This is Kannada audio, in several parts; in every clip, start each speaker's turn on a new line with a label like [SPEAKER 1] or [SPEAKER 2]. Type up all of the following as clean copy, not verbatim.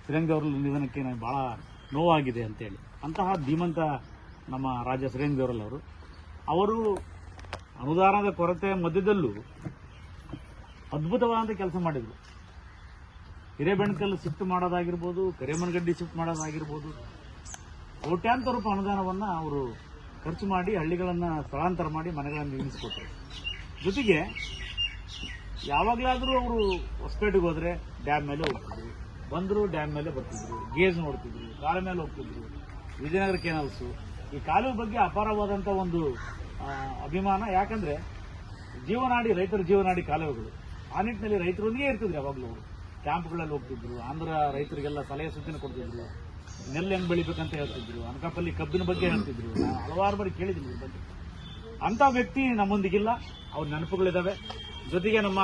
[SPEAKER 1] ಶ್ರೀರಂಗದೇವರ ನಿಧನಕ್ಕೆ ನನಗೆ ಬಹಳ ನೋವಾಗಿದೆ ಅಂತೇಳಿ. ಅಂತಹ ಧೀಮಂತ ನಮ್ಮ ರಾಜ ಶ್ರೀರಂಗದೇವರಲ್ಲವರು ಅವರು ಅನುದಾನದ ಕೊರತೆ ಮಧ್ಯದಲ್ಲೂ ಅದ್ಭುತವಾದಂಥ ಕೆಲಸ ಮಾಡಿದರು. ಹಿರೇಬೆಣಕಲ್ಲು ಶಿಫ್ಟ್ ಮಾಡೋದಾಗಿರ್ಬೋದು, ಕರೇಮನಗಡ್ಡಿ ಶಿಫ್ಟ್ ಮಾಡೋದಾಗಿರ್ಬೋದು, ಕೋಟ್ಯಾಂತರ ರೂಪಾಯಿ ಅನುದಾನವನ್ನು ಅವರು ಖರ್ಚು ಮಾಡಿ ಹಳ್ಳಿಗಳನ್ನು ಸ್ಥಳಾಂತರ ಮಾಡಿ ಮನೆಗಳನ್ನು ನಿರ್ಮಿಸಿಕೊಟ್ಟರು. ಜೊತೆಗೆ ಯಾವಾಗಲಾದರೂ ಅವರು ಹೊಸಪೇಟೆಗೆ ಹೋದರೆ ಡ್ಯಾಮ್ ಮೇಲೆ ಹೋಗ್ತಿದ್ರು, ಬಂದರು ಡ್ಯಾಮ್ ಮೇಲೆ ಬರ್ತಿದ್ರು, ಗೇಜ್ ನೋಡ್ತಿದ್ರು, ಕಾಲ ಮೇಲೆ ಹೋಗ್ತಿದ್ರು, ವಿಜಯನಗರ ಕೆನಾಲ್ಸು, ಈ ಕಾಲುವೆ ಬಗ್ಗೆ ಅಪಾರವಾದಂಥ ಒಂದು ಅಭಿಮಾನ. ಯಾಕಂದರೆ ಜೀವನಾಡಿ, ರೈತರ ಜೀವನಾಡಿ ಕಾಲುವೆಗಳು. ಆ ನಿಟ್ಟಿನಲ್ಲಿ ರೈತರೊಂದಿಗೆ ಇರ್ತಿದ್ರು. ಯಾವಾಗಲೂ ಅವರು ಕ್ಯಾಂಪ್ಗಳಲ್ಲಿ ಹೋಗ್ತಿದ್ರು, ಆಂಧ್ರ ರೈತರಿಗೆಲ್ಲ ಸಲಹೆ ಸೂಚನೆ ಕೊಡ್ತಿದ್ರು, ನೆಲ್ಲು ಹೆಂಗೆ ಬೆಳಿಬೇಕಂತ ಹೇಳ್ತಿದ್ರು, ಅನಕಾಪಲ್ಲಿ ಕಬ್ಬಿನ ಬಗ್ಗೆ ಹೇಳ್ತಿದ್ರು. ನಾನು ಹಲವಾರು ಬಾರಿ ಕೇಳಿದ್ದೀನಿ ಇದ್ರ ಬಗ್ಗೆ. ಅಂಥ ವ್ಯಕ್ತಿ ನಮ್ಮೊಂದಿಗಿಲ್ಲ, ಅವ್ರ ನೆನಪುಗಳಿದ್ದಾವೆ. ಜೊತೆಗೆ ನಮ್ಮ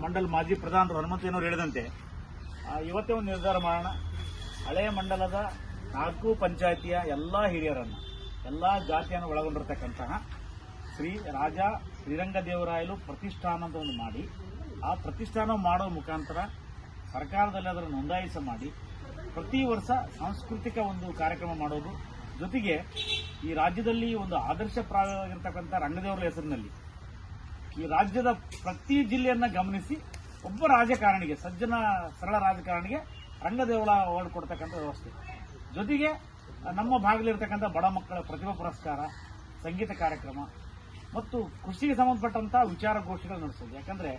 [SPEAKER 1] ಮಂಡಲ ಮಾಜಿ ಪ್ರಧಾನರು ಹನುಮಂತಯ್ಯನವರು ಹೇಳಿದಂತೆ ಇವತ್ತೇ ಒಂದು ನಿರ್ಧಾರ ಮಾಡೋಣ. ಹಳೆಯ ಮಂಡಲದ 4 ಪಂಚಾಯಿತಿಯ ಎಲ್ಲ ಹಿರಿಯರನ್ನು, ಎಲ್ಲ ಜಾತಿಯನ್ನು ಒಳಗೊಂಡಿರ್ತಕ್ಕಂತಹ ಶ್ರೀ ರಾಜ ಶ್ರೀರಂಗದೇವರಾಯಲು ಪ್ರತಿಷ್ಠಾನ ಅಂತ ಒಂದು ಮಾಡಿ, ಆ ಪ್ರತಿಷ್ಠಾನ ಮಾಡೋ ಮುಖಾಂತರ ಸರ್ಕಾರದಲ್ಲಿ ಅದರ ನೋಂದಾಯಿಸ ಮಾಡಿ ಪ್ರತಿ ವರ್ಷ ಸಾಂಸ್ಕೃತಿಕ ಒಂದು ಕಾರ್ಯಕ್ರಮ ಮಾಡೋದು. ಜೊತೆಗೆ ಈ ರಾಜ್ಯದಲ್ಲಿ ಒಂದು ಆದರ್ಶಪ್ರಾಯವಾಗಿರ್ತಕ್ಕಂಥ ರಂಗದೇವರ ಹೆಸರಿನಲ್ಲಿ ಈ ರಾಜ್ಯದ ಪ್ರತಿ ಜಿಲ್ಲೆಯನ್ನ ಗಮನಿಸಿ ಒಬ್ಬ ರಾಜಕಾರಣಿಗೆ, ಸಜ್ಜನ ಸರಳ ರಾಜಕಾರಣಿಗೆ ರಂಗದೇವರ ಅವಾರ್ಡ್ ಕೊಡ್ತಕ್ಕಂಥ ವ್ಯವಸ್ಥೆ. ಜೊತೆಗೆ ನಮ್ಮ ಭಾಗದಲ್ಲಿರ್ತಕ್ಕಂಥ ಬಡ ಮಕ್ಕಳ ಪ್ರತಿಭಾ ಪುರಸ್ಕಾರ, ಸಂಗೀತ ಕಾರ್ಯಕ್ರಮ ಮತ್ತು ಕೃಷಿಗೆ ಸಂಬಂಧಪಟ್ಟಂತಹ ವಿಚಾರಗೋಷ್ಠಿಗಳು ನಡೆಸೋದು. ಯಾಕಂದ್ರೆ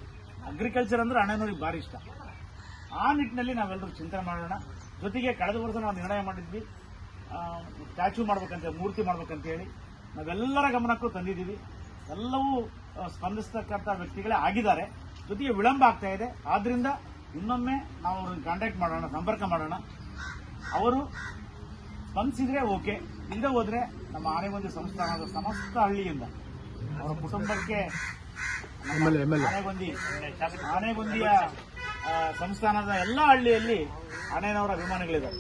[SPEAKER 1] ಅಗ್ರಿಕಲ್ಚರ್ ಅಂದ್ರೆ ಅಣ್ಣನವ್ರಿಗೆ ಭಾರಿ ಇಷ್ಟ. ಆ ನಿಟ್ಟಿನಲ್ಲಿ ನಾವೆಲ್ಲರೂ ಚಿಂತನೆ ಮಾಡೋಣ. ಜೊತೆಗೆ ಕಳೆದ ವರ್ಷ ನಾವು ನಿರ್ಣಯ ಮಾಡಿದ್ವಿ, ಸ್ಟ್ಯಾಚ್ಯೂ ಮಾಡ್ಬೇಕಂತ, ಮೂರ್ತಿ ಮಾಡ್ಬೇಕಂತ ಹೇಳಿ ನಾವೆಲ್ಲರ ಗಮನಕ್ಕೂ ತಂದಿದ್ದೀವಿ. ಎಲ್ಲವೂ ಸ್ಪಂದಿಸ್ತಕ್ಕಂಥ ವ್ಯಕ್ತಿಗಳೇ ಆಗಿದ್ದಾರೆ. ಜೊತೆಗೆ ವಿಳಂಬ ಆಗ್ತಾ ಇದೆ. ಆದ್ರಿಂದ ಇನ್ನೊಮ್ಮೆ ನಾವು ಅವ್ರನ್ನ ಕಾಂಟ್ಯಾಕ್ಟ್ ಮಾಡೋಣ, ಸಂಪರ್ಕ ಮಾಡೋಣ. ಅವರು ಸ್ಪಂದಿಸಿದ್ರೆ ಓಕೆ, ಇಲ್ಲದೆ ಹೋದ್ರೆ ನಮ್ಮ ಆನೆಗೊಂದಿ ಸಂಸ್ಥಾನದ ಸಮಸ್ತ ಹಳ್ಳಿಯಿಂದ ಅವರ ಕುಟುಂಬಕ್ಕೆ ಆನೆಗೊಂದಿಯ ಸಂಸ್ಥಾನದ ಎಲ್ಲ ಹಳ್ಳಿಯಲ್ಲಿ ಆನೆನವರ ಅಭಿಮಾನಿಗಳಿದ್ದಾರೆ.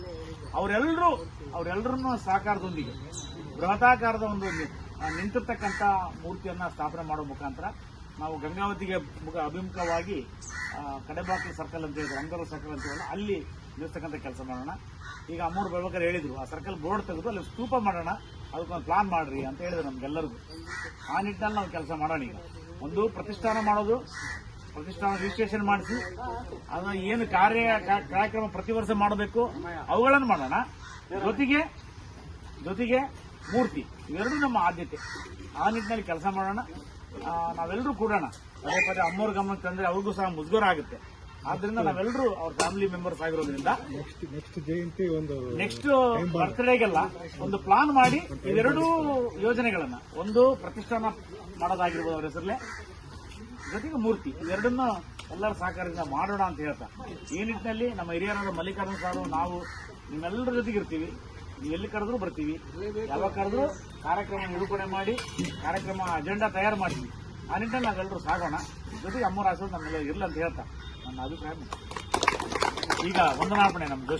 [SPEAKER 1] ಅವರೆಲ್ಲರನ್ನೂ ಸಹಕಾರದೊಂದಿಗೆ ಬೃಹತಾಕಾರದ ಒಂದು ನಿಂತಿರ್ತಕ್ಕಂಥ ಮೂರ್ತಿಯನ್ನ ಸ್ಥಾಪನೆ ಮಾಡೋ ಮುಖಾಂತರ ನಾವು ಗಂಗಾವತಿಗೆ ಅಭಿಮುಖವಾಗಿ ಕಡೆಬಾಕಿ ಸರ್ಕಲ್ ಅಂತ ಹೇಳಿದ್ರು, ರಂಗರ ಸರ್ಕಲ್ ಅಂತ ಹೇಳಿದ್ರೆ ಅಲ್ಲಿ ನಿಲ್ತಕ್ಕಂಥ ಕೆಲಸ ಮಾಡೋಣ. ಈಗ ಅಮ್ಮವ್ರು ಬರ್ಬೇಕಾದ್ರೆ ಹೇಳಿದ್ರು, ಆ ಸರ್ಕಲ್ ಬೋರ್ಡ್ ತೆಗೆದು ಅಲ್ಲಿ ಸ್ತೂಪ ಮಾಡೋಣ, ಅದಕ್ಕೊಂದು ಪ್ಲಾನ್ ಮಾಡ್ರಿ ಅಂತ ಹೇಳಿದ್ರು ನಮ್ಗೆಲ್ಲರಿಗೂ. ಆ ನಿಟ್ಟಿನಲ್ಲಿ ನಾವು ಕೆಲಸ ಮಾಡೋಣ. ಈಗ ಒಂದು ಪ್ರತಿಷ್ಠಾನ ಮಾಡೋದು, ಪ್ರತಿಷ್ಠಾನ ರಿಜಿಸ್ಟ್ರೇಷನ್ ಮಾಡಿಸಿ ಅದನ್ನ ಏನು ಕಾರ್ಯಕ್ರಮ ಪ್ರತಿ ವರ್ಷ ಮಾಡಬೇಕು ಅವುಗಳನ್ನು ಮಾಡೋಣ. ಜೊತೆಗೆ ಮೂರ್ತಿ, ಇವೆರಡೂ ನಮ್ಮ ಆದ್ಯತೆ. ಆ ನಿಟ್ಟಿನಲ್ಲಿ ಕೆಲಸ ಮಾಡೋಣ. ನಾವೆಲ್ಲರೂ ಕೂಡೋಣ. ಪದೇ ಪದೇ ಅಮ್ಮವ್ರ ಗಮನಕ್ಕೆ ತಂದ್ರೆ ಅವ್ರಿಗೂ ಸಹ ಮುಜುಗರ ಆಗುತ್ತೆ. ಆದ್ರಿಂದ ನಾವೆಲ್ಲರೂ ಅವ್ರ ಫ್ಯಾಮಿಲಿ ಮೆಂಬರ್ಸ್ ಆಗಿರೋದ್ರಿಂದ ನೆಕ್ಸ್ಟ್ ಬರ್ತ್ಡೇಗೆಲ್ಲ ಒಂದು ಪ್ಲಾನ್ ಮಾಡಿ ಇವೆರಡೂ ಯೋಜನೆಗಳನ್ನ, ಒಂದು ಪ್ರತಿಷ್ಠಾನ ಮಾಡೋದಾಗಿರ್ಬೋದು ಅವ್ರ ಹೆಸರಲ್ಲೇ, ಜೊತೆಗೆ ಮೂರ್ತಿ, ಇವೆರಡನ್ನು ಎಲ್ಲರ ಸಹಕಾರದಿಂದ ಮಾಡೋಣ ಅಂತ ಹೇಳ್ತಾ ಈ ನಿಟ್ಟಿನಲ್ಲಿ ನಮ್ಮ ಹಿರಿಯರಾದ ಮಲ್ಲಿಕಾರ್ಜುನ ಸಾರು, ನಾವು ನಿಮ್ಮೆಲ್ಲರ ಜೊತೆಗೆ ಇರ್ತೀವಿ. ನೀವು ಎಲ್ಲಿ ಕರೆದ್ರೂ ಬರ್ತೀವಿ, ಯಾವಾಗ ಕರೆದ್ರೂ ಕಾರ್ಯಕ್ರಮ ನಿರೂಪಣೆ ಮಾಡಿ ಕಾರ್ಯಕ್ರಮ ಅಜೆಂಡಾ ತಯಾರು ಮಾಡ್ತೀವಿ. ಆ ನಿಟ್ಟಿನಲ್ಲಿ ನಾವೆಲ್ಲರೂ ಸಾಗೋಣ. ಜೊತೆಗೆ ಅಮ್ಮರ ಆಸೆ ನಮ್ಮೆಲ್ಲ ಇರಲಿ ಅಂತ ಹೇಳ್ತಾ ನನ್ನ ಅಭಿಪ್ರಾಯ. ಈಗ ವಂದನಾರ್ಪಣೆ ನಮ್ಮ